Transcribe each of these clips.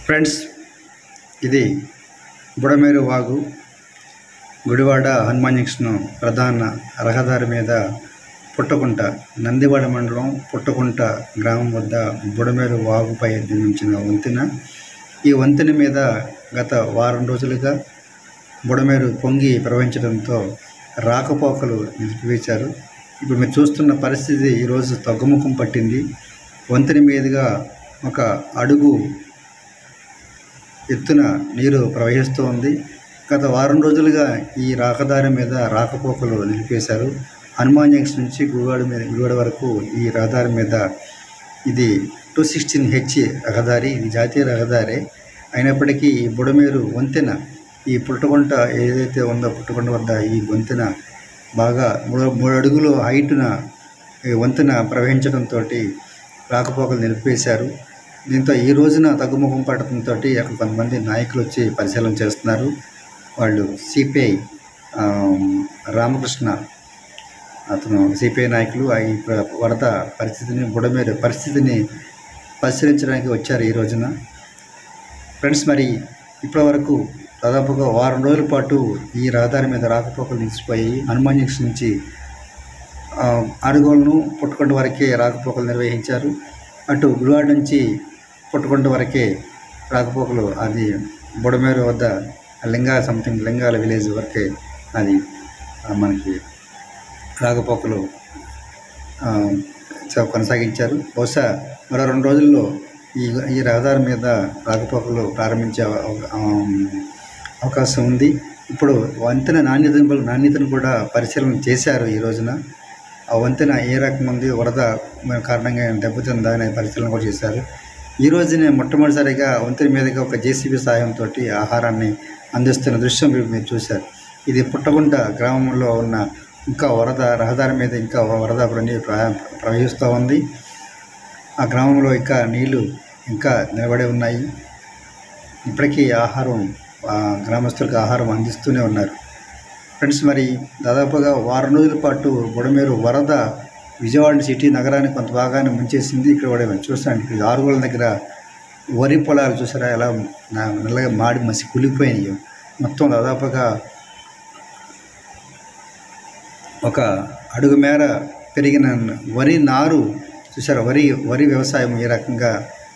Friends, ఇది బుడమేరు వాగు Gudivada Hanuman junction ప్రధాన రహదారి మీద పుట్టకుంట నందివాడ మండలం పుట్టకుంట గ్రామం వద్ద బుడమేరు వాగుపై నిర్మించిన వంతెన. ఈ వంతెన మీద గత వారం రోజులుగా బుడమేరు పొంగి ప్రవహించడంతో రాకపోకలు నిలిపివేశారు. ఇప్పుడు మీరు చూస్తున్న పరిస్థితి ఈరోజు తగ్గుముఖం పట్టింది. వంతెన మీదుగా ఒక అడుగు ఎత్తున నీరు ప్రవహిస్తూ ఉంది. గత వారం రోజులుగా ఈ రహదారి మీద రాకపోకలు నిలిపేశారు. హనుమాన్ జంక్షన్ నుంచి గుడివాడ వరకు ఈ రహదారి మీద ఇది 216H రహదారి, ఇది జాతీయ రహదారి అయినప్పటికీ ఈ బుడమేరు వంతెన, ఈ పుట్టకుంట ఏదైతే ఉందో పుట్టకుంట వద్ద ఈ వంతెన బాగా 3 అడుగులు హైటున ఈ వంతెన ప్రవహించడంతో రాకపోకలు నిలిపేశారు. దీంతో ఈ రోజున తగ్గుముఖం పడటంతో అక్కడ కొంతమంది నాయకులు వచ్చి పరిశీలన చేస్తున్నారు. వాళ్ళు సిపిఐ రామకృష్ణ, అతను సిపిఐ నాయకులు ఈ వరద పరిస్థితిని, బుడమేరు పరిస్థితిని పరిశీలించడానికి వచ్చారు ఈ రోజున. ఫ్రెండ్స్, మరి ఇప్పటివరకు దాదాపుగా వారం రోజుల పాటు ఈ రహదారి మీద రాకపోకలు నిలిచిపోయి హనుమాన్ జంక్షన్ నుంచి అడుగోలను పుట్టకొండ వరకే రాకపోకలు నిర్వహించారు. అటు గుడివాడ నుంచి పుట్టకొండ వరకే రాకపోకలు, అది బుడమేరు వద్ద లింగాల విలేజ్ వరకే అది మనకి రాకపోకలు కొనసాగించారు. బహుశా మరో 2 రోజుల్లో ఈ రహదారి మీద రాకపోకలు ప్రారంభించే అవకాశం ఉంది. ఇప్పుడు వంతెన నాణ్యతను కూడా పరిశీలన చేశారు ఈ రోజున. ఆ వంతెన ఏ రకం ఉంది, వరద కారణంగా దెబ్బతిందా అనే పరిశీలన కూడా చేశారు. ఈ రోజునే మొట్టమొదటిసారిగా వంతెన మీదుగా ఒక జేసీబీ సహాయంతో ఆహారాన్ని అందిస్తున్న దృశ్యం మీరు చూశారు. ఇది పుట్టకుంట గ్రామంలో ఉన్న ఇంకా రహదారి మీద ఇంకా వరద ప్రవహిస్తూ ఉంది. ఆ గ్రామంలో ఇంకా నీళ్లు ఇంకా నిలబడి ఉన్నాయి. ఇప్పటికీ గ్రామస్తులకు ఆహారం అందిస్తూనే ఉన్నారు. ఫ్రెండ్స్, మరి దాదాపుగా వారం రోజుల పాటు బుడమేరు వరద విజయవాడ సిటీ నగరాన్ని కొంత భాగాన్ని ముంచేసింది. ఇక్కడ కూడా చూస్తాను, ఇక్కడ ఆరుగోళ్ళ దగ్గర వరి పొలాలు చూసారా ఎలా నల్లగా మాడి మసి కులిపోయినాయి. మొత్తం దాదాపుగా ఒక అడుగు మేర పెరిగిన వరి నారు చూసారా, వరి వ్యవసాయం ఏ రకంగా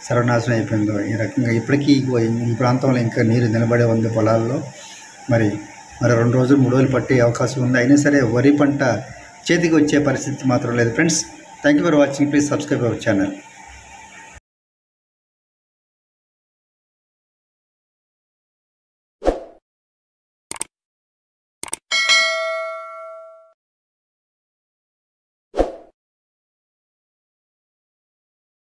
సర్వనాశనం అయిపోయిందో. ఈ రకంగా ఇప్పటికీ ఈ ప్రాంతంలో ఇంకా నీరు నిలబడే ఉంది పొలాల్లో. మరి 2 రోజులు 3 రోజులు పట్టే అవకాశం ఉంది. అయినా సరే వరి పంట చేతికి వచ్చే పరిస్థితి మాత్రం లేదు. Friends, thank you for watching. Please subscribe our channel.